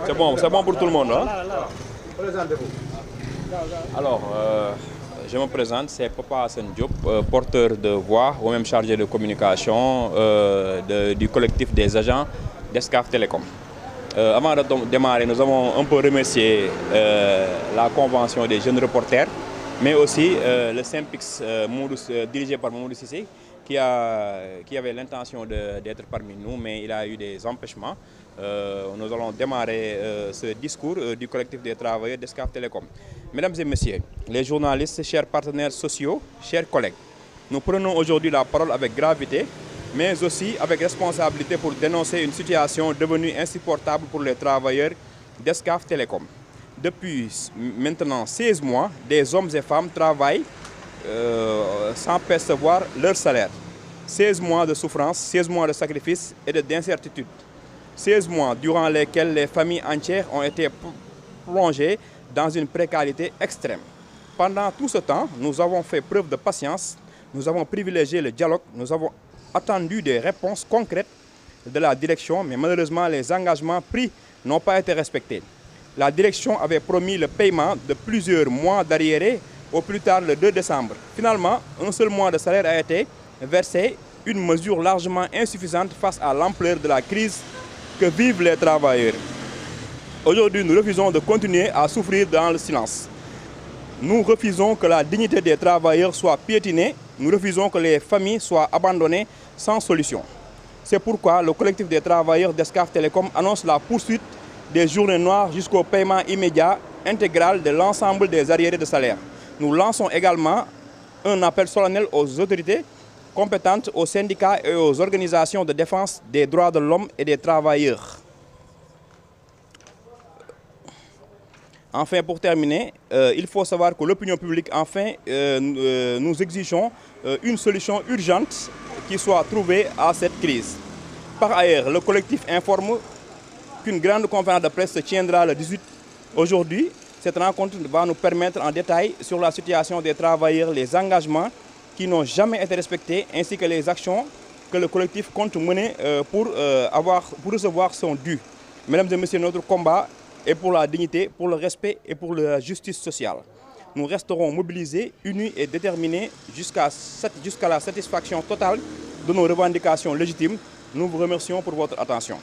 C'est bon pour tout le monde. Hein? Présentez-vous. Alors, je me présente, c'est Papa Hassan Diop, porteur de voix ou même chargé de communication du collectif des agents d'Escaf Télécom. Avant de démarrer, nous avons un peu remercié la convention des jeunes reporters, mais aussi le SYNPICS dirigé par Mamoudou Sissé, qui avait l'intention d'être parmi nous, mais il a eu des empêchements. Nous allons démarrer ce discours du collectif des travailleurs d'Escaf Télécom. Mesdames et messieurs, les journalistes, chers partenaires sociaux, chers collègues, nous prenons aujourd'hui la parole avec gravité, mais aussi avec responsabilité pour dénoncer une situation devenue insupportable pour les travailleurs d'Escaf Télécom. Depuis maintenant 16 mois, des hommes et femmes travaillent sans percevoir leur salaire. 16 mois de souffrance, 16 mois de sacrifice et d'incertitude. 16 mois durant lesquels les familles entières ont été plongées dans une précarité extrême. Pendant tout ce temps, nous avons fait preuve de patience, nous avons privilégié le dialogue, nous avons attendu des réponses concrètes de la direction, mais malheureusement les engagements pris n'ont pas été respectés. La direction avait promis le paiement de plusieurs mois d'arriérés au plus tard le 2 décembre. Finalement, un seul mois de salaire a été versé, une mesure largement insuffisante face à l'ampleur de la crise que vivent les travailleurs. Aujourd'hui, nous refusons de continuer à souffrir dans le silence. Nous refusons que la dignité des travailleurs soit piétinée. Nous refusons que les familles soient abandonnées sans solution. C'est pourquoi le collectif des travailleurs d'Escaf Télécom annonce la poursuite des journées noires jusqu'au paiement immédiat intégral de l'ensemble des arriérés de salaire. Nous lançons également un appel solennel aux autorités compétentes, aux syndicats et aux organisations de défense des droits de l'homme et des travailleurs. Enfin, pour terminer, il faut savoir que l'opinion publique, enfin, nous exigeons une solution urgente qui soit trouvée à cette crise. Par ailleurs, le collectif informe qu'une grande conférence de presse se tiendra le 18. Aujourd'hui, cette rencontre va nous permettre en détail sur la situation des travailleurs, les engagements qui n'ont jamais été respectés, ainsi que les actions que le collectif compte mener pour recevoir son dû. Mesdames et messieurs, notre combat est pour la dignité, pour le respect et pour la justice sociale. Nous resterons mobilisés, unis et déterminés jusqu'à la satisfaction totale de nos revendications légitimes. Nous vous remercions pour votre attention.